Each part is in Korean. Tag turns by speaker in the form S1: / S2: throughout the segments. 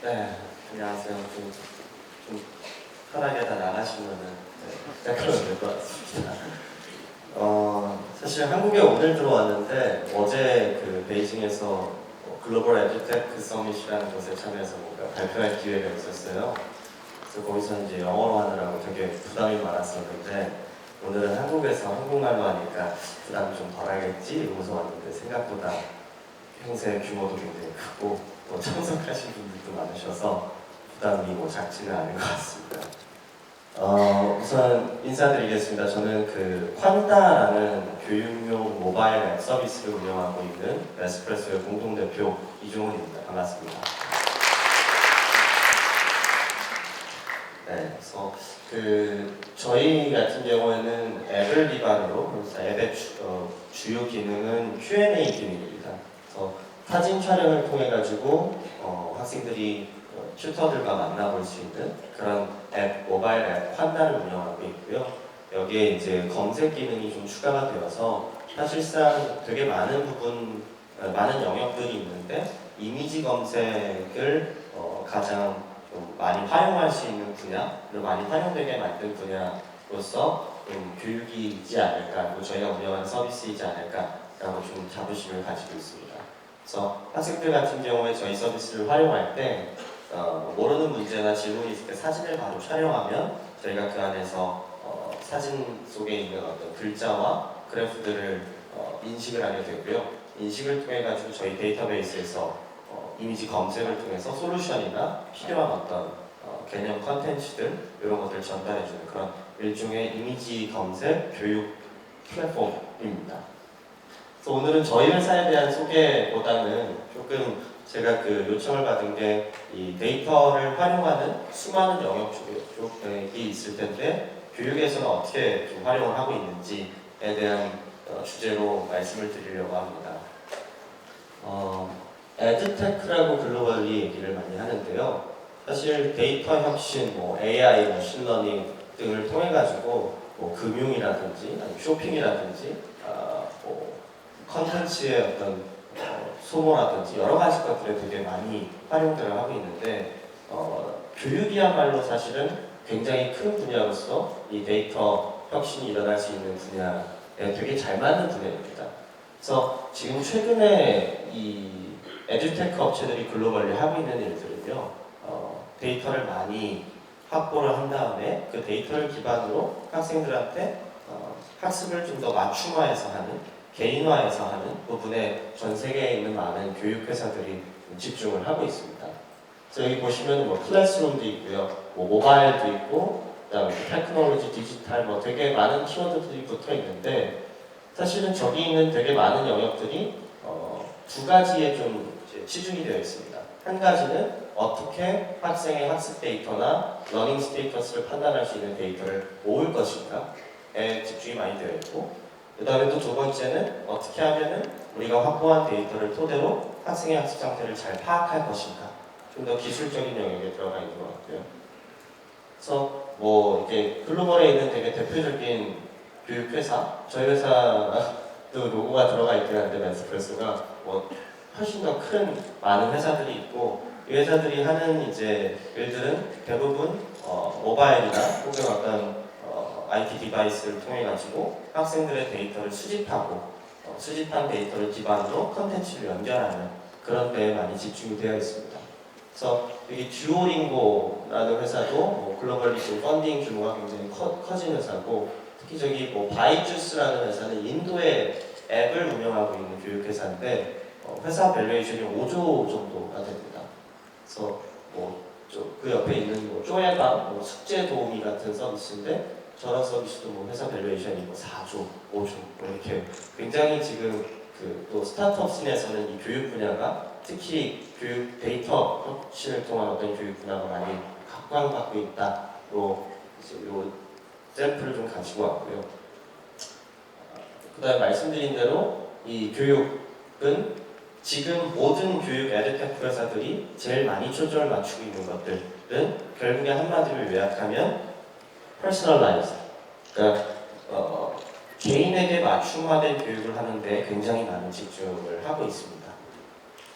S1: 네, 안녕하세요. 좀 편하게 다 나가시면은 시작하면 될 것 같습니다. 사실 한국에 오늘 들어왔는데 어제 그 베이징에서 글로벌 에듀테크 서밋이라는 곳에 참여해서 뭔가 발표할 기회가 있었어요. 그래서 거기서 이제 영어로 하느라고 되게 부담이 많았었는데 오늘은 한국에서 한국말로 하니까 부담이 좀 덜하겠지 이러면서 왔는데 생각보다 행사의 규모도 굉장히 크고 또 참석하신 분들도 많으셔서 부담이 뭐 작지는 않은 것 같습니다. 우선 인사드리겠습니다. 저는 그 콴다라는 교육용 모바일 앱 서비스를 운영하고 있는 에스프레소의 공동대표 이종훈입니다. 반갑습니다. 네, 그래서 저희 같은 경우에는 앱을 기반으로, 그래서 앱의 주요 기능은 Q&A 기능입니다. 그래서 사진 촬영을 통해 가지고 학생들이 튜터들과 만나볼 수 있는 그런 앱, 모바일 앱 콴다를 운영하고 있고요. 여기에 이제 검색 기능이 좀 추가가 되어서 사실상 되게 많은 영역들이 있는데 이미지 검색을 가장 좀 많이 활용할 수 있는 분야, 그리고 많이 활용되게 만든 분야로서 좀 교육이 있지 않을까, 그리고 저희가 운영하는 서비스이지 않을까라고 좀 자부심을 가지고 있습니다. 그래서 학생들 같은 경우에 저희 서비스를 활용할 때 모르는 문제나 질문이 있을 때 사진을 바로 촬영하면 저희가 그 안에서 사진 속에 있는 어떤 글자와 그래프들을 인식을 하게 되고요. 인식을 통해 가지고 저희 데이터베이스에서 이미지 검색을 통해서 솔루션이나 필요한 어떤 개념 컨텐츠들 이런 것들을 전달해주는 그런 일종의 이미지 검색 교육 플랫폼입니다. 그래서 오늘은 저희 회사에 대한 소개보다는 조금 제가 그 요청을 받은 게 이 데이터를 활용하는 수많은 영역 쪽이 있을 텐데 교육에서는 어떻게 좀 활용을 하고 있는지에 대한 주제로 말씀을 드리려고 합니다. 에듀테크라고 글로벌리 얘기를 많이 하는데요. 사실 데이터 혁신, 뭐 AI, 머신러닝 등을 통해 가지고 뭐 금융이라든지 아니면 쇼핑이라든지 뭐 컨텐츠의 어떤 소모라든지 여러 가지 것들에 되게 많이 활용들을 하고 있는데 교육이야말로 사실은 굉장히 큰 분야로서 이 데이터 혁신이 일어날 수 있는 분야에 되게 잘 맞는 분야입니다. 그래서 지금 최근에 이 에듀테크 업체들이 글로벌리 하고 있는 일들은요, 데이터를 많이 확보를 한 다음에 그 데이터를 기반으로 학생들한테 학습을 좀 더 맞춤화해서 하는, 개인화해서 하는 부분에 전 세계에 있는 많은 교육회사들이 집중을 하고 있습니다. 그래서 여기 보시면 뭐 클래스룸도 있고요, 뭐 모바일도 있고, 그다음에 테크놀로지, 디지털, 뭐 되게 많은 키워드들이 붙어 있는데 사실은 저기 있는 되게 많은 영역들이 두 가지에 좀 치중이 되어 있습니다. 한 가지는 어떻게 학생의 학습 데이터나 러닝 스테이터스를 판단할 수 있는 데이터를 모을 것인가에 집중이 많이 되어 있고, 그 다음에 또 두 번째는 어떻게 하면은 우리가 확보한 데이터를 토대로 학생의 학습 상태를 잘 파악할 것인가, 좀 더 기술적인 영역에 들어가 있는 것 같고요. 그래서 뭐 이게 글로벌에 있는 되게 대표적인 교육회사, 저희 회사도 로고가 들어가 있긴 한데 에스프레소가 뭐 훨씬 더 큰 많은 회사들이 있고, 이 회사들이 하는 이제 일들은 대부분 모바일이나 혹은 어떤 IT 디바이스를 통해 가지고 학생들의 데이터를 수집하고 수집한 데이터를 기반으로 컨텐츠를 연결하는 그런 데에 많이 집중이 되어 있습니다. 그래서 여기 듀오링고라는 회사도 뭐 글로벌리 지금 펀딩 규모가 굉장히 커진 회사고, 특히 저기 뭐 바이주스라는 회사는 인도의 앱을 운영하고 있는 교육회사인데 회사 밸류에이션이 5조 정도가 됩니다. 그래서 뭐 그 옆에 있는 뭐 쪼에방, 뭐 숙제 도우미 같은 서비스인데 저런 서비스도 뭐 회사 밸류에이션이 뭐 4조, 5조 뭐 이렇게 굉장히 지금 또 스타트업 씬에서는 이 교육 분야가 특히 교육 데이터 혁신을 통한 어떤 교육 분야가 많이 각광받고 있다로 이제 요 샘플을 좀 가지고 왔고요. 그다음에 말씀드린 대로 이 교육은 지금 모든 교육 에듀테크 회사들이 제일 많이 초점을 맞추고 있는 것들은 결국에 한마디로 요약하면 퍼스널라이즈, 그러니까 개인에게 맞춤화된 교육을 하는데 굉장히 많은 집중을 하고 있습니다.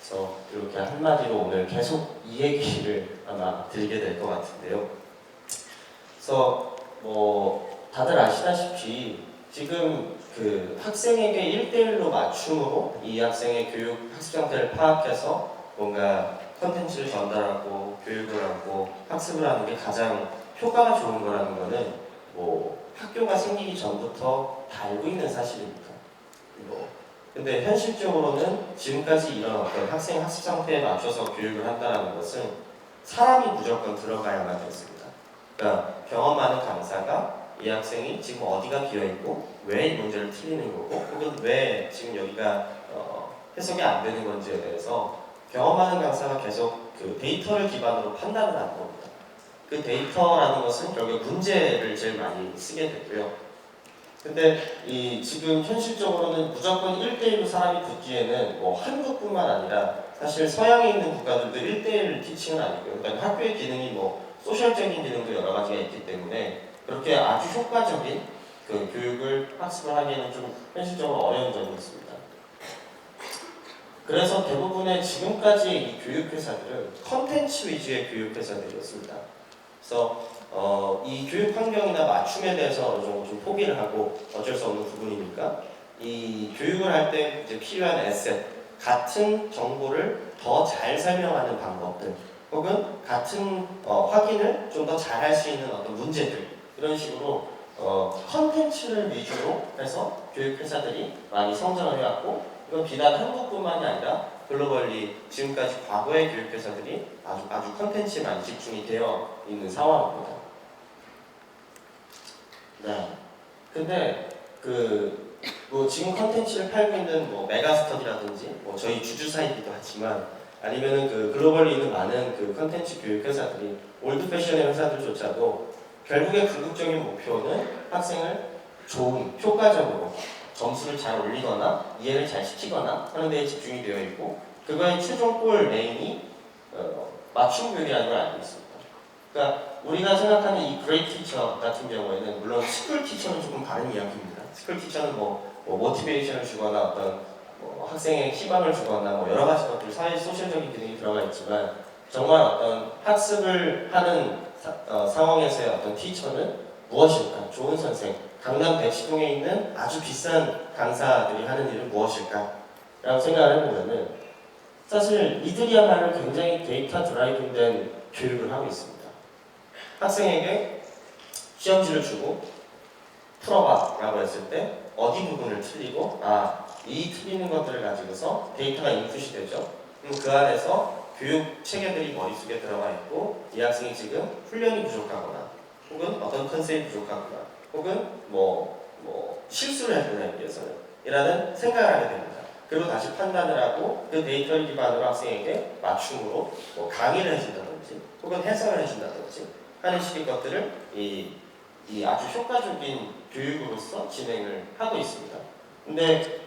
S1: 그래서 이렇게 한마디로 오늘 계속 이 얘기를 아마 드리게 될 것 같은데요. 그래서 뭐 다들 아시다시피 지금 그 학생에게 1대1로 맞춤으로 이 학생의 교육 학습 상태를 파악해서 뭔가 컨텐츠를 전달하고 교육을 하고 학습을 하는 게 가장 효과가 좋은 거라는 거는 뭐 학교가 생기기 전부터 다 알고 있는 사실입니다. 뭐 근데 현실적으로는 지금까지 이런 어떤 학생 학습 상태에 맞춰서 교육을 한다는 것은 사람이 무조건 들어가야만 됐습니다. 그러니까 경험 많은 강사가 이 학생이 지금 어디가 비어있고 왜 이 문제를 틀리는 거고 혹은 왜 지금 여기가 해석이 안 되는 건지에 대해서 경험 많은 강사가 계속 그 데이터를 기반으로 판단을 하는 겁니다. 그 데이터라는 것은 결국 문제를 제일 많이 쓰게 되고요. 근데 이 지금 현실적으로는 무조건 1대1로 사람이 붙기에는 뭐 한국뿐만 아니라 사실 서양에 있는 국가들도 1대1 티칭은 아니고요. 그러니까 학교의 기능이 뭐 소셜적인 기능도 여러 가지가 있기 때문에 그렇게 아주 효과적인 그 교육을 학습을 하기에는 좀 현실적으로 어려운 점이 있습니다. 그래서 대부분의 지금까지의 이 교육회사들은 컨텐츠 위주의 교육회사들이었습니다. 그래서 이 교육 환경이나 맞춤에 대해서 어느 정도 좀 포기를 하고 어쩔 수 없는 부분이니까 이 교육을 할 때 이제 필요한 에셋, 같은 정보를 더 잘 설명하는 방법들 혹은 같은 확인을 좀 더 잘 할 수 있는 어떤 문제들 이런 식으로 컨텐츠를 위주로 해서 교육회사들이 많이 성장을 해왔고 이건 비단 한국뿐만이 아니라 글로벌리 지금까지 과거의 교육회사들이 아주 컨텐츠에 많이 집중이 되어 있는 상황입니다. 네. 근데 뭐 지금 컨텐츠를 팔고 있는 뭐 메가스터디라든지 뭐 저희 주주사이기도 하지만 아니면은 그 글로벌리 있는 많은 그 컨텐츠 교육 회사들이 올드 패션의 회사들조차도 결국의 궁극적인 목표는 학생을 좋은 효과적으로 점수를 잘 올리거나 이해를 잘 시키거나 하는 데에 집중이 되어 있고 그거의 최종 골 메인이 맞춤 교육이라는 걸 알고 있습니다. 그러니까 우리가 생각하는 이 그레이트 티처 같은 경우에는 물론 스쿨 티처는 조금 다른 이야기입니다. 스쿨 티처는 뭐 모티베이션을 주거나 어떤 학생의 희망을 주거나 뭐 여러 가지 것들 사회 소셜적인 기능이 들어가 있지만 정말 어떤 학습을 하는 상황에서의 어떤 티처는 무엇일까? 좋은 선생, 강남 대치동에 있는 아주 비싼 강사들이 하는 일은 무엇일까? 라고 생각을 해보면은 사실 이들이야말로 굉장히 데이터 드라이브된 교육을 하고 있습니다. 학생에게 시험지를 주고 풀어봐 라고 했을 때 어디 부분을 틀리고 이 틀리는 것들을 가지고서 데이터가 인풋이 되죠. 그럼 그 안에서 교육 체계들이 머릿속에 들어가 있고 이 학생이 지금 훈련이 부족하거나 혹은 어떤 컨셉이 부족하거나 혹은 뭐 실수를 했구나 여기에서는 이라는 생각을 하게 됩니다. 그리고 다시 판단을 하고 그 데이터를 기반으로 학생에게 맞춤으로 뭐 강의를 해준다든지 혹은 해설을 해준다든지 하는 식의 것들을 이 아주 효과적인 교육으로서 진행을 하고 있습니다. 근데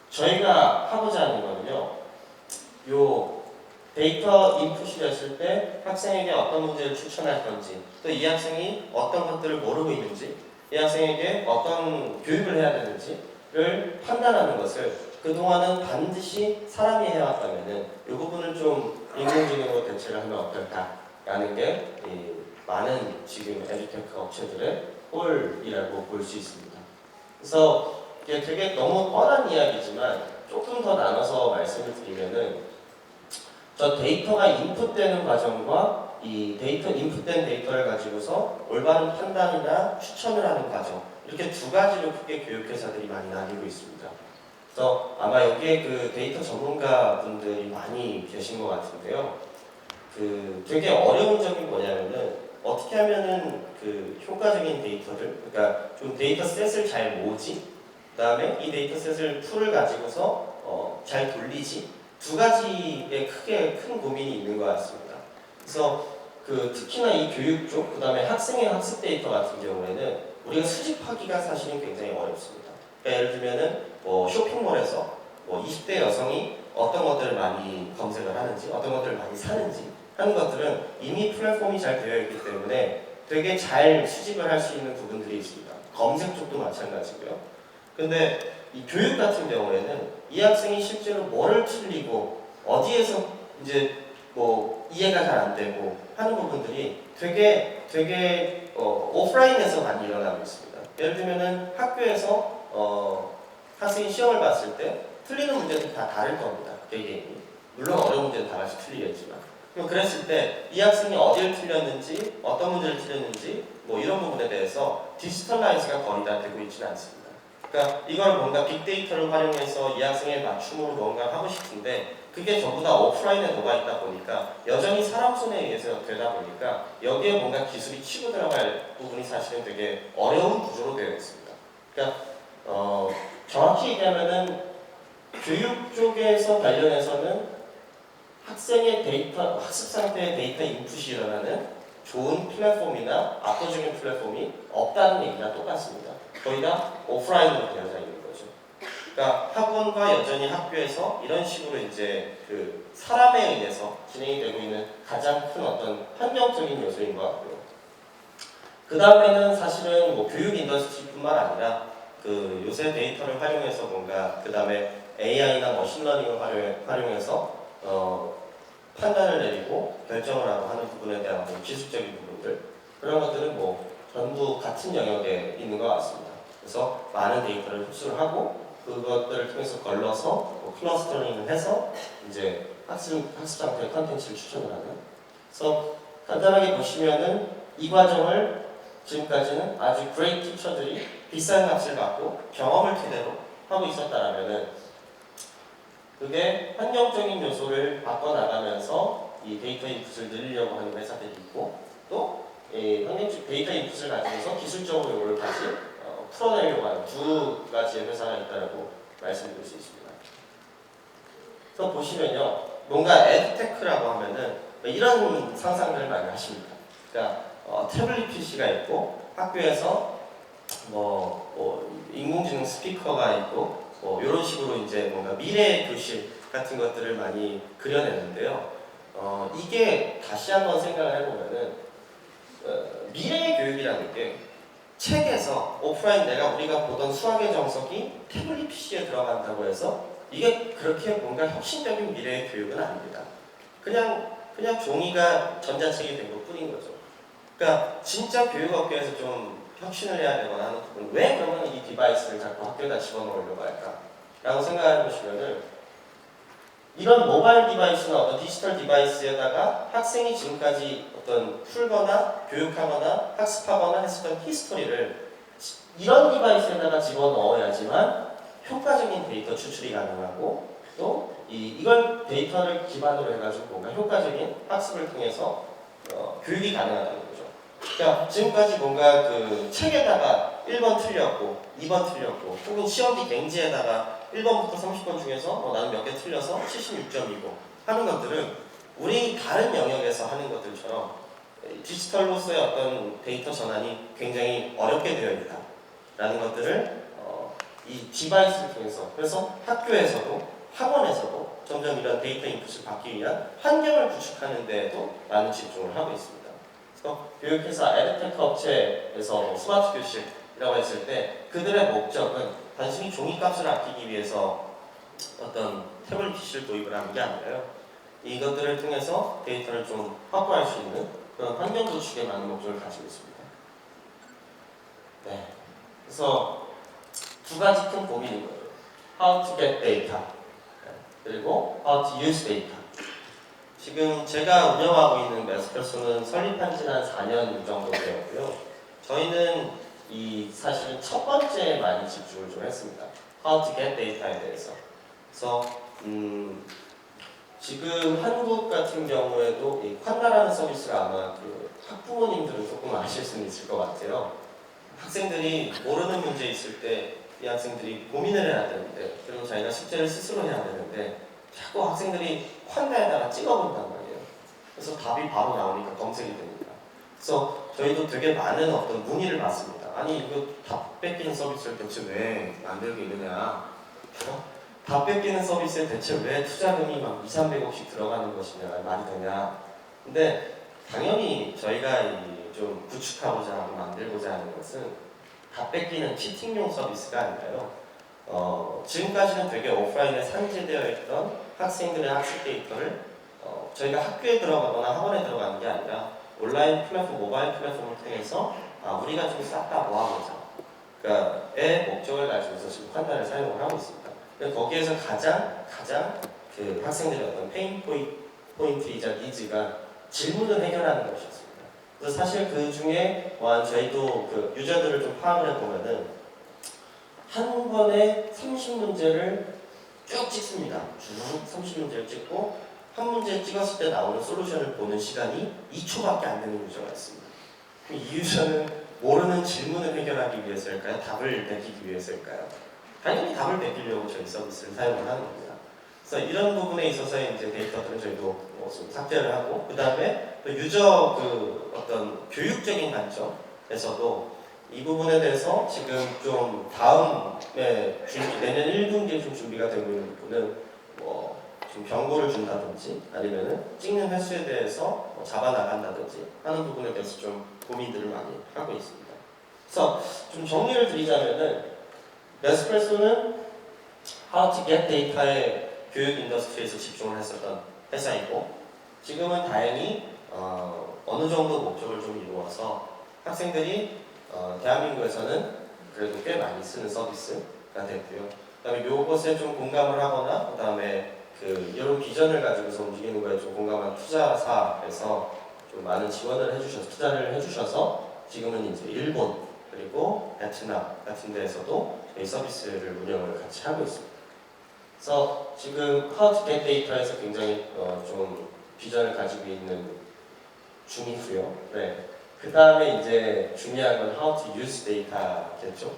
S1: 저희가 하고자 하는 거는요, 요 데이터 인풋이 됐을 때 학생에게 어떤 문제를 추천할 건지, 또 이 학생이 어떤 것들을 모르고 있는지, 이 학생에게 어떤 교육을 해야 되는지를 판단하는 것을 그동안은 반드시 사람이 해왔다면은 이 부분을 좀 인공지능으로 대체를 하면 어떨까라는 게 많은 지금 에듀테크 업체들의 꼴이라고 볼 수 있습니다. 그래서 이게 되게 너무 뻔한 이야기지만 조금 더 나눠서 말씀을 드리면은 저 데이터가 인풋되는 과정과 이 인풋된 데이터를 가지고서 올바른 판단이나 추천을 하는 과정 이렇게 두 가지로 크게 교육회사들이 많이 나뉘고 있습니다. 그래서 아마 여기에 그 데이터 전문가 분들이 많이 계신 것 같은데요. 되게 어려운 점이 뭐냐면은 어떻게 하면은 그 효과적인 데이터를 그러니까 좀 데이터셋을 잘 모으지 그 다음에 이 데이터셋을 풀을 가지고서 잘 돌리지 두 가지의 크게 큰 고민이 있는 것 같습니다. 그래서 특히나 이 교육 쪽, 그 다음에 학생의 학습 데이터 같은 경우에는 우리가 수집하기가 사실은 굉장히 어렵습니다. 그러니까 예를 들면은 쇼핑몰에서 20대 여성이 어떤 것들을 많이 검색을 하는지, 어떤 것들을 많이 사는지 하는 것들은 이미 플랫폼이 잘 되어 있기 때문에 되게 잘 수집을 할 수 있는 부분들이 있습니다. 검색 쪽도 마찬가지고요. 근데 이 교육 같은 경우에는 이 학생이 실제로 뭐를 틀리고 어디에서 이제 뭐 이해가 잘 안 되고 하는 부분들이 되게 오프라인에서 많이 일어나고 있습니다. 예를 들면은 학교에서 학생이 시험을 봤을 때 틀리는 문제들이 다 다를 겁니다. 개개인이. 물론 어려운 문제는 다 같이 틀리겠지만. 그럼 그랬을 때 이 학생이 어디를 틀렸는지, 어떤 문제를 틀렸는지 뭐 이런 부분에 대해서 디지털라이즈가 거의 다 되고 있지는 않습니다. 그러니까 이걸 뭔가 빅데이터를 활용해서 이 학생의 맞춤으로 뭔가 하고 싶은데 그게 전부 다 오프라인에 녹아있다 보니까 여전히 사람 손에 의해서 되다 보니까 여기에 뭔가 기술이 치고 들어갈 부분이 사실은 되게 어려운 구조로 되어 있습니다. 그러니까 정확히 얘기하면은 교육 쪽에서 관련해서는 학생의 데이터, 학습 상태의 데이터 인풋이 일어나는 좋은 플랫폼이나 압도적인 플랫폼이 없다는 얘기가 똑같습니다. 거의 다 오프라인으로 되어져 있는 거죠. 그러니까 학원과 여전히 학교에서 이런 식으로 이제 그 사람에 의해서 진행이 되고 있는 가장 큰 어떤 환경적인 요소인 것 같고요. 그 다음에는 사실은 뭐 교육 인더스트리뿐만 아니라 그 요새 데이터를 활용해서 뭔가 그 다음에 AI나 머신러닝을 활용해서 판단을 내리고 결정을 하고 하는 부분에 대한 기술적인 부분들 그런 것들은 뭐 전부 같은 영역에 있는 것 같습니다. 그래서 많은 데이터를 흡수를 하고 그것들을 통해서 걸러서 뭐 클러스터링을 해서 이제 학습 상태 컨텐츠를 추천을 하는. 그래서 간단하게 보시면은 이 과정을 지금까지는 아주 그레이트 티처들이 비싼 값을 받고 경험을 토대로 하고 있었다라면은 그게 환경적인 요소를 바꿔나가면서 이 데이터 인풋을 늘리려고 하는 회사들이 있고 또 환경적 데이터 인풋을 가지고서 기술적으로 이걸 다시 풀어내려고 하는 두 가지의 회사가 있다고 말씀드릴 수 있습니다. 그래서 보시면요, 뭔가 에듀테크라고 하면은 이런 상상들을 많이 하십니다. 그러니까 태블릿 PC가 있고 학교에서 인공지능 스피커가 있고 이런 식으로 이제 뭔가 미래의 교실 같은 것들을 많이 그려내는데요. 이게 다시 한번 생각을 해보면은 미래의 교육이라는 게 책에서 오프라인 우리가 보던 수학의 정석이 태블릿 PC에 들어간다고 해서 이게 그렇게 뭔가 혁신적인 미래의 교육은 아닙니다. 그냥 종이가 전자책이 된 것 뿐인 거죠. 그러니까 진짜 교육업계에서 좀 혁신을 해야 되거나 하는 부분, 왜 그러면 이 디바이스를 자꾸 학교에다 집어넣으려고 할까? 라고 생각해 보시면은 이런 모바일 디바이스나 어떤 디지털 디바이스에다가 학생이 지금까지 어떤 풀거나 교육하거나 학습하거나 했었던 히스토리를 이런 디바이스에다가 집어넣어야지만 효과적인 데이터 추출이 가능하고 또 이걸 데이터를 기반으로 해가지고 뭔가 효과적인 학습을 통해서 교육이 가능하다는 거죠. 그러니까 지금까지 뭔가 그 책에다가 1번 틀렸고 2번 틀렸고 혹은 시험지 갱지에다가 1번부터 30번 중에서 나는 몇 개 틀려서 76점이고 하는 것들은 우리 다른 영역에서 하는 것들처럼 디지털로서의 어떤 데이터 전환이 굉장히 어렵게 되어 있다라는 것들을 이 디바이스를 통해서 그래서 학교에서도 학원에서도 점점 이런 데이터 인풋을 받기 위한 환경을 구축하는 데에도 많은 집중을 하고 있습니다. 그래서 교육회사 에듀테크 업체에서 스마트 교실이라고 했을 때 그들의 목적은 단순히 종이값을 아끼기 위해서 어떤 태블릿 PC를 도입을 하는 게 아니라요. 이것들을 통해서 데이터를 좀 확보할 수 있는 그런 환경 구축에 많은 목적을 가지고 있습니다. 네. 그래서 두 가지 큰 고민인 거예요. How to get data 그리고 How to use data. 지금 제가 운영하고 있는 매스표스는 설립한 지는 한 4년 정도 되었고요. 저희는 사실은 첫 번째에 많이 집중을 좀 했습니다. How to get data에 대해서. 그래서 지금 한국 같은 경우에도 이 콴다라는 서비스가 아마 그 학부모님들은 조금 아실 수는 있을 것 같아요. 학생들이 모르는 문제 있을 때 이 학생들이 고민을 해야 되는데 그리고 자기가 숙제를 스스로 해야 되는데 자꾸 학생들이 콴다에다가 찍어본단 말이에요. 그래서 답이 바로 나오니까 검색이 됩니다. 그래서 저희도 되게 많은 어떤 문의를 받습니다. 아니 이거 답 뺏기는 서비스를 대체 왜 만들고 있느냐? 답 뺏기는 서비스에 대체 왜 투자금이 막 200~300억씩 들어가는 것이냐 말이 되냐? 근데 당연히 저희가 좀 구축하고자 하고 만들고자 하는 것은 답 뺏기는 치팅용 서비스가 아니라요. 지금까지는 되게 오프라인에 산재되어 있던 학생들의 학습 데이터를 저희가 학교에 들어가거나 학원에 들어가는 게 아니라 온라인 플랫폼, 모바일 플랫폼을 통해서 우리가 좀 싹 다 모아보자. 그러니까의 목적을 가지고서 지금 판단을 사용을 하고 있습니다. 거기에서 가장 그 학생들의 어떤 페인 포인트이자 니즈가 질문을 해결하는 것이었습니다. 그래서 사실 그 중에 저희도 그 유저들을 좀 파악을 해보면은 한 번에 30문제를 쭉 찍습니다. 쭉 30문제를 찍고 한 문제 찍었을 때 나오는 솔루션을 보는 시간이 2초밖에 안 되는 유저가 있습니다. 이 유저는 모르는 질문을 해결하기 위해서일까요? 답을 내기 위해서일까요? 당연히 답을 내기려고 저희 서비스를 사용을 하는 겁니다. 그래서 이런 부분에 있어서 이제 데이터들은 저희도 좀 삭제를 하고, 그 다음에 유저 그 어떤 교육적인 관점에서도 이 부분에 대해서 지금 좀 다음에 내년 1분기에 좀 준비가 되고 있는 부분은 좀 경고를 준다든지 아니면은 찍는 횟수에 대해서 잡아나간다든지 하는 부분에 대해서 좀 고민들을 많이 하고 있습니다. 그래서 좀 정리를 드리자면은 네스프레소는 How to get data의 교육 인더스트리에서 집중을 했었던 회사이고, 지금은 다행히 어느 정도 목적을 좀 이루어서 학생들이 대한민국에서는 그래도 꽤 많이 쓰는 서비스가 됐고요. 그다음에 이것에 좀 공감을 하거나 그다음에 이런 비전을 가지고서 움직이는 거에 좀 공감한 투자사에서 좀 많은 지원을 해주셔서 투자를 해주셔서 지금은 이제 일본 그리고 베트남 같은 데에서도 저희 서비스를 운영을 같이 하고 있습니다. 그래서 지금 How to get data에서 굉장히 좀 비전을 가지고 있는 중이고요. 네. 그 다음에 이제 중요한 건 How to use data겠죠.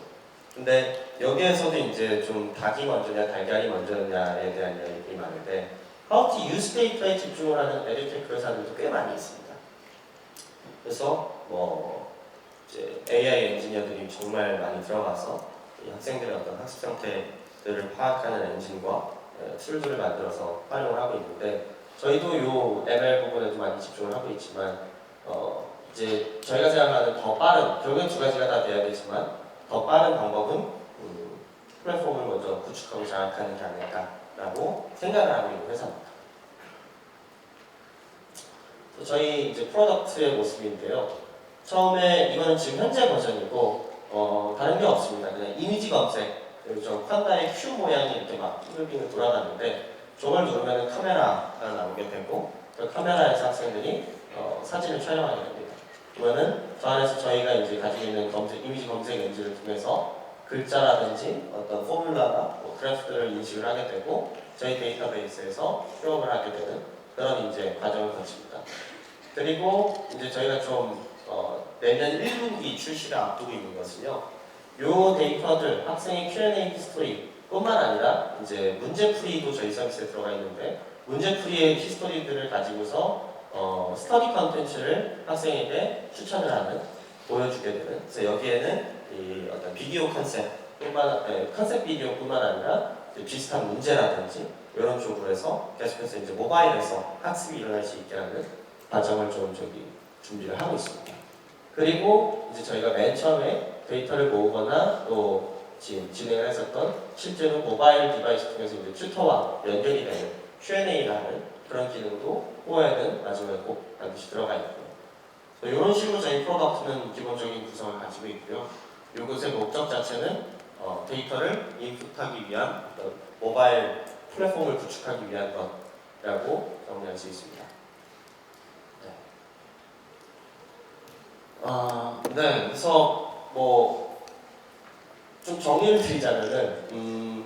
S1: 근데 여기에서도 이제 좀 닭이 먼저냐 달걀이 먼저냐에 대한 이야기가 많은데 How to use data에 집중을 하는 에듀테크 회사들도 꽤 많이 있습니다. 그래서 이제 AI 엔지니어들이 정말 많이 들어가서 이 학생들의 어떤 학습 상태들을 파악하는 엔진과 툴들을 만들어서 활용을 하고 있는데, 저희도 이 ML 부분에도 많이 집중을 하고 있지만 이제 저희가 생각하는 더 빠른, 결국엔 두 가지가 다 돼야 되지만 더 빠른 방법은 플랫폼을 먼저 구축하고 장악하는 게 아닐까라고 생각을 하고 있는 회사입니다. 저희 이제 프로덕트의 모습인데요. 처음에 이거는 지금 현재 버전이고 다른 게 없습니다. 그냥 이미지 검색, 그리고 저 판다의 큐 모양이 이렇게 막 빙글빙글 돌아가는데 저걸 누르면 카메라가 나오게 되고 그 카메라에서 학생들이 사진을 촬영하게 됩니다. 그러면은 저 안에서 저희가 이제 가지고 있는 이미지 검색 엔진을 통해서 글자라든지 어떤 포뮬라나 그래프들을 인식을 하게 되고 저희 데이터베이스에서 수업을 하게 되는 그런 이제 과정을 거칩니다. 그리고 이제 저희가 좀 내년 1분기 출시를 앞두고 있는 것은요. 요 데이터들 학생의 Q&A 히스토리뿐만 아니라 이제 문제풀이도 저희 서비스에 들어가 있는데 문제풀이의 히스토리들을 가지고서 스터디 컨텐츠를 학생에게 추천을 하는, 보여주게 되는. 그래서 여기에는 이 어떤 비디오 컨셉 비디오뿐만 아니라 비슷한 문제라든지 이런 쪽으로 해서 계속해서 이제 모바일에서 학습이 일어날 수 있게 하는 과정을 좀 준비를 하고 있습니다. 그리고 이제 저희가 맨 처음에 데이터를 모으거나 또 지금 진행을 했었던 실제로 모바일 디바이스 통해서 이제 튜터와 연결이 되는 Q&A를 하는 그런 기능도 OO에는 나중에 꼭 반드시 들어가 있고요. 이런 식으로 저희 프로덕트는 기본적인 구성을 가지고 있고요. 이것의 목적 자체는 데이터를 인풋하기 위한 모바일 플랫폼을 구축하기 위한 것이라고 정리할 수 있습니다. 네, 그래서 좀 정리를 드리자면은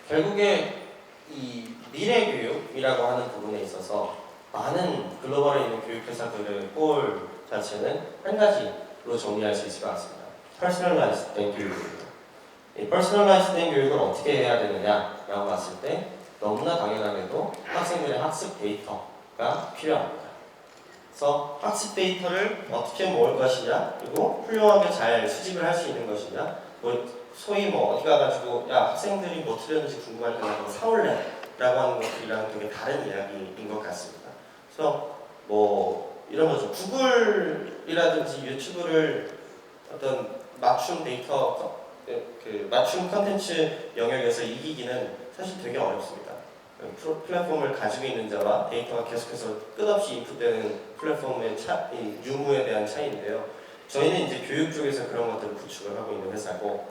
S1: 결국에 이 미래 교육이라고 하는 부분에 있어서 많은 글로벌에 있는 교육회사들의 골 자체는 한 가지로 정리할 수 있을 것 같습니다. 퍼스널라이즈 된 교육입니다. 이 퍼스널라이즈 된 교육을 어떻게 해야 되느냐라고 봤을 때 너무나 당연하게도 학생들의 학습 데이터가 필요합니다. 그래서 학습 데이터를 어떻게 모을 것이냐, 그리고 훌륭하게 잘 수집을 할 수 있는 것이냐, 소위 어디 가가지고 야 학생들이 뭐 틀렸는지 궁금할 때마다 사올래 라고 하는 것들이랑 되게 다른 이야기인 것 같습니다. 그래서 이런 거죠. 구글이라든지 유튜브를 어떤 맞춤 데이터 그 맞춤 컨텐츠 영역에서 이기기는 사실 되게 어렵습니다. 플랫폼을 가지고 있는 자와 데이터가 계속해서 끝없이 인풋되는 플랫폼의 이 유무에 대한 차이인데요. 저희는 이제 교육 쪽에서 그런 것들을 구축을 하고 있는 회사고,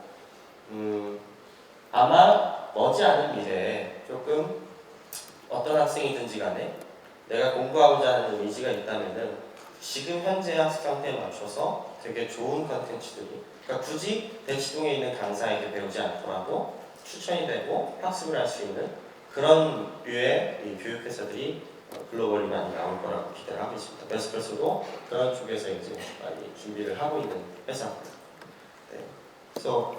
S1: 아마 머지않은 미래에 조금 어떤 학생이든지 간에 내가 공부하고자 하는 의지가 있다면은 지금 현재 학습 상태에 맞춰서 되게 좋은 컨텐츠들이, 그러니까 굳이 대치동에 있는 강사에게 배우지 않더라도 추천이 되고 학습을 할 수 있는 그런 류의 이 교육회사들이 글로벌리 많이 나올 거라고 기대를 하고 있습니다. 베스프레소도 그런 쪽에서 이제 많이 준비를 하고 있는 회사입니다. 네. 그래서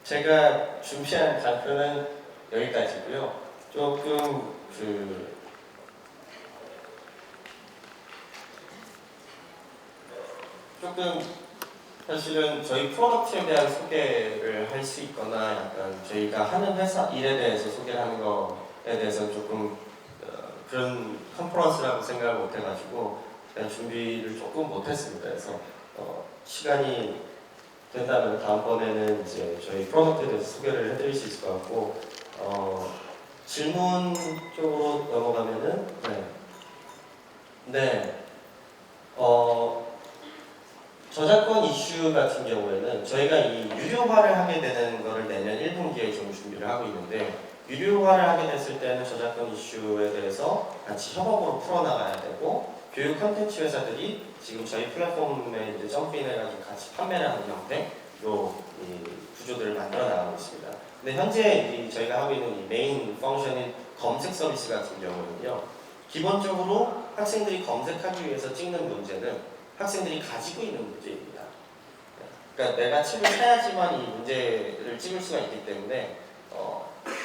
S1: 제가 준비한 발표는 여기까지고요. 조금 사실은 저희 프로덕트에 대한 소개를 할 수 있거나 약간 저희가 하는 회사 일에 대해서 소개를 하는 거에 대해서 조금 그런 컨퍼런스라고 생각을 못 해가지고 그냥 준비를 조금 못했습니다. 그래서 시간이 된다면 다음번에는 이제 저희 프로덕트에 대해서 소개를 해드릴 수 있을 것 같고, 질문 쪽으로 넘어가면은 네. 저작권 이슈 같은 경우에는 저희가 이 유료화를 하게 되는 거를 내년 1분기에 좀 준비를 하고 있는데, 유료화를 하게 됐을 때는 저작권 이슈에 대해서 같이 협업으로 풀어나가야 되고, 교육 콘텐츠 회사들이 지금 저희 플랫폼에 이제 점프인해가지고 같이 판매를 하는 형태로 이 구조들을 만들어 나가고 있습니다. 근데 현재 저희가 하고 있는 이 메인 펑션인 검색 서비스 같은 경우는요, 기본적으로 학생들이 검색하기 위해서 찍는 문제는 학생들이 가지고 있는 문제입니다. 그러니까 내가 책을 사야지만 이 문제를 찍을 수가 있기 때문에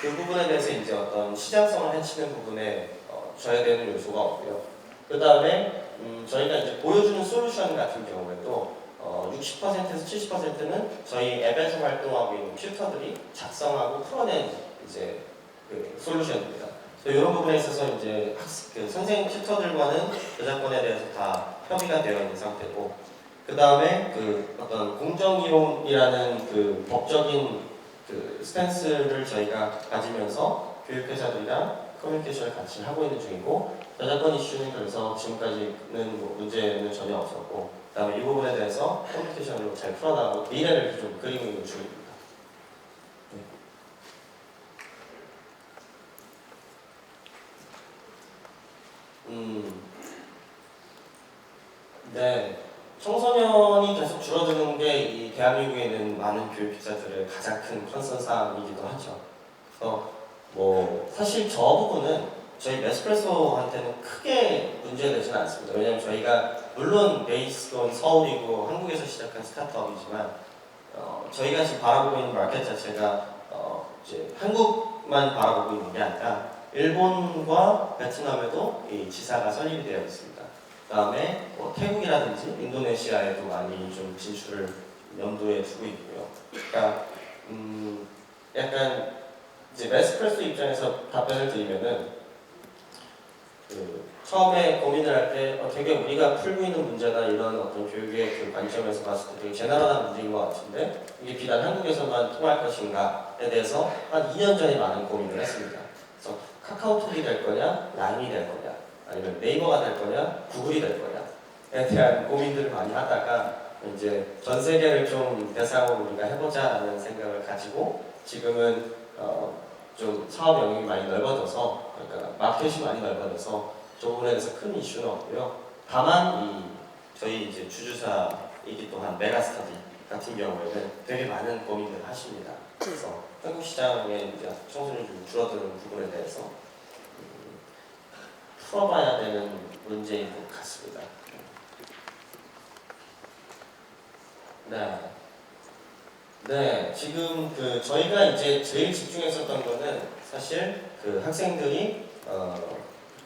S1: 그 부분에 대해서 이제 어떤 시장성을 해치는 부분에 줘야 되는 요소가 없고요. 그 다음에 저희가 이제 보여주는 솔루션 같은 경우에도 60%에서 70%는 저희 앱에서 활동하고 있는 튜터들이 작성하고 풀어낸 이제 그 솔루션입니다. 이런 부분에 있어서 이제 그 선생님 튜터들과는 저작권에 대해서 다 협의가 되어 있는 상태고, 그 다음에 그 어떤 공정이론이라는 그 법적인 그 스탠스를 저희가 가지면서 교육회사들이랑 커뮤니케이션을 같이 하고 있는 중이고, 저작권 이슈는 그래서 지금까지는 뭐 문제는 전혀 없었고, 그 다음에 이 부분에 대해서 커뮤니케이션으로 잘 풀어나가고 미래를 좀 그리고 있는 중입니다. 네. 청소년이 계속 줄어드는 게 이 대한민국에 있는 많은 교육기자들의 가장 큰 컨선 사항이기도 하죠. 그래서 뭐 사실 저 부분은 저희 메스프레소한테는 크게 문제되지는 않습니다. 왜냐하면 저희가 물론 베이스는 서울이고 한국에서 시작한 스타트업이지만 저희가 지금 바라보고 있는 마켓 자체가 이제 한국만 바라보고 있는 게 아니라 일본과 베트남에도 이 지사가 설립이 되어 있습니다. 그 다음에 뭐 태국이라든지 인도네시아에도 많이 좀 진출을 염두에 두고 있고요. 그러니까 약간 이제 메스프레소 입장에서 답변을 드리면은 처음에 고민을 할 때 되게 우리가 풀고 있는 문제나 이런 어떤 교육의 그 관점에서 봤을 때 되게 제너럴한 문제인 것 같은데 이게 비단 한국에서만 통할 것인가에 대해서 한 2년 전에 많은 고민을 했습니다. 그래서 카카오톡이 될 거냐, 라인이 될 거냐, 아니면 네이버가 될 거냐, 구글이 될 거냐에 대한 고민들을 많이 하다가 이제 전 세계를 좀 대상으로 우리가 해보자라는 생각을 가지고 지금은 좀 사업 영역이 많이 넓어져서, 그러니까 마켓이 많이 넓어져서 저 부분에 대해서 큰 이슈는 없고요. 다만 저희 이제 주주사이기 또한 메가스터디 같은 경우에는 되게 많은 고민을 하십니다. 그래서 한국 시장에 이제 청소년이 좀 줄어드는 부분에 대해서 풀어봐야 되는 문제인 것 같습니다. 네, 지금 저희가 이제 제일 집중했었던 거는 사실 학생들이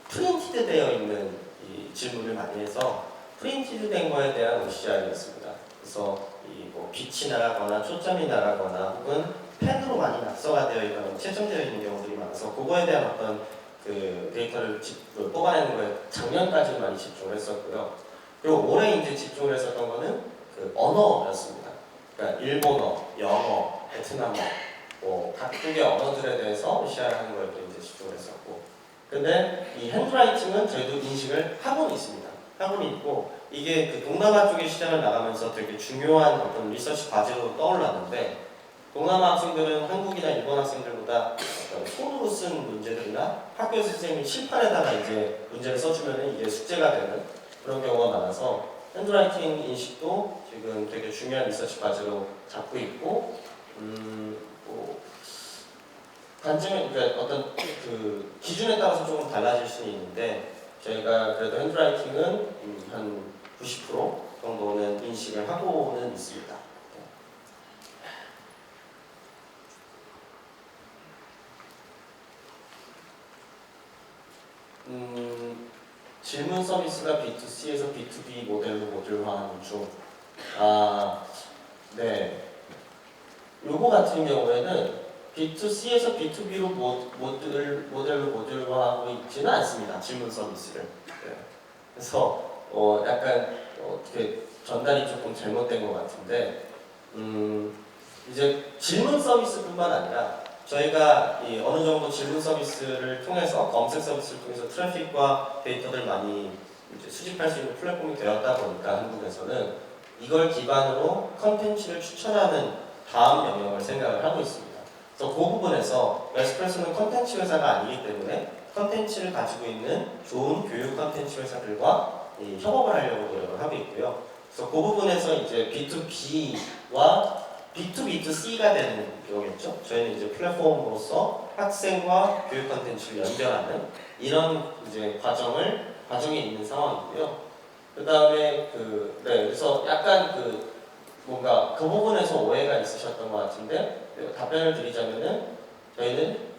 S1: 프린티드 되어 있는 이 질문을 많이 해서 프린티드 된 거에 대한 시작이었습니다. 그래서 뭐 빛이 나가거나 초점이 나가거나 혹은 펜으로 많이 낙서가 되어 있거나 채점되어 있는 경우들이 많아서 그거에 대한 어떤 데이터를 뽑아내는 거에 작년까지 많이 집중을 했었고요. 그리고 올해 이제 집중을 했었던 거는 언어였습니다. 그러니까 일본어, 영어, 베트남어, 뭐 각국의 언어들에 대해서 시야를 하는 거에 이제 집중을 했었고, 근데 이 핸드라이팅은 저희도 인식을 하고는 있습니다. 하고는 있고, 이게 그 동남아 쪽의 시장을 나가면서 되게 중요한 어떤 리서치 과제로 떠올랐는데, 동남아 학생들은 한국이나 일본 학생들보다 어떤 손으로 쓴 문제들이나 학교에서 선생님이 칠판에다가 이제 문제를 써주면 이게 숙제가 되는 그런 경우가 많아서 핸드라이팅 인식도 지금 되게 중요한 리서치 과제로 잡고 있고, 뭐 단점은 그러니까 어떤 그 기준에 따라서 조금 달라질 수는 있는데, 저희가 그래도 핸드라이팅은 한 90% 정도는 인식을 하고는 있습니다. 질문 서비스가 B2C에서 B2B 모델로 모듈화하는 중. 네. 요거 같은 경우에는 B2C에서 B2B로 모델로 모듈화하고 있지는 않습니다. 질문 서비스를. 네. 그래서 약간 어떻게 전달이 조금 잘못된 것 같은데, 이제 질문 서비스뿐만 아니라 저희가 어느 정도 질문 서비스를 통해서 검색 서비스를 통해서 트래픽과 데이터를 많이 이제 수집할 수 있는 플랫폼이 되었다 보니까 한국에서는 이걸 기반으로 컨텐츠를 추천하는 다음 영역을 생각을 하고 있습니다. 그래서 그 부분에서 에스프레소는 컨텐츠 회사가 아니기 때문에 컨텐츠를 가지고 있는 좋은 교육 컨텐츠 회사들과 협업을 하려고 노력을 하고 있고요. 그래서 그 부분에서 이제 B2B와 B2B2C가 되는 거겠죠. 저희는 이제 플랫폼으로서 학생과 교육 컨텐츠를 연결하는 이런 이제 과정에 있는 상황이고요. 그 다음에 그래서 약간 뭔가 그 부분에서 오해가 있으셨던 것 같은데, 답변을 드리자면은 저희는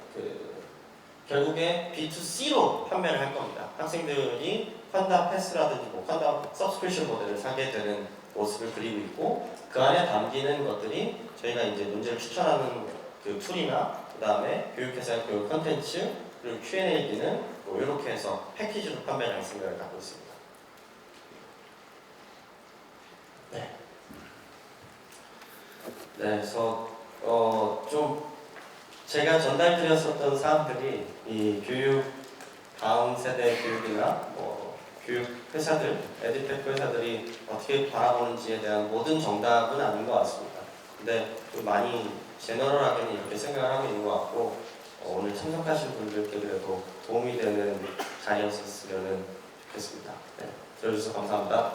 S1: 결국에 B2C로 판매를 할 겁니다. 학생들이 펀다 패스라든지 펀다 서브스크립션 모델을 사게 되는 모습을 그리고 있고, 그 안에 담기는 것들이 저희가 이제 문제를 추천하는 그 툴이나 그 다음에 교육회사의 교육 컨텐츠 그리고 Q&A 기능 뭐 이렇게 해서 패키지로 판매를 할 생각을 갖고 있습니다. 네. 그래서 좀 제가 전달드렸었던 사항들이 이 교육 다음 세대 교육이나 뭐 교육 회사들, 에듀테크 회사들이 어떻게 바라보는지에 대한 모든 정답은 아닌 것 같습니다. 근데 좀 많이 제너럴하게는 이렇게 생각을 하고 있는 것 같고, 오늘 참석하신 분들께 그래도 도움이 되는 자리였었으면 좋겠습니다. 네, 들어주셔서 감사합니다.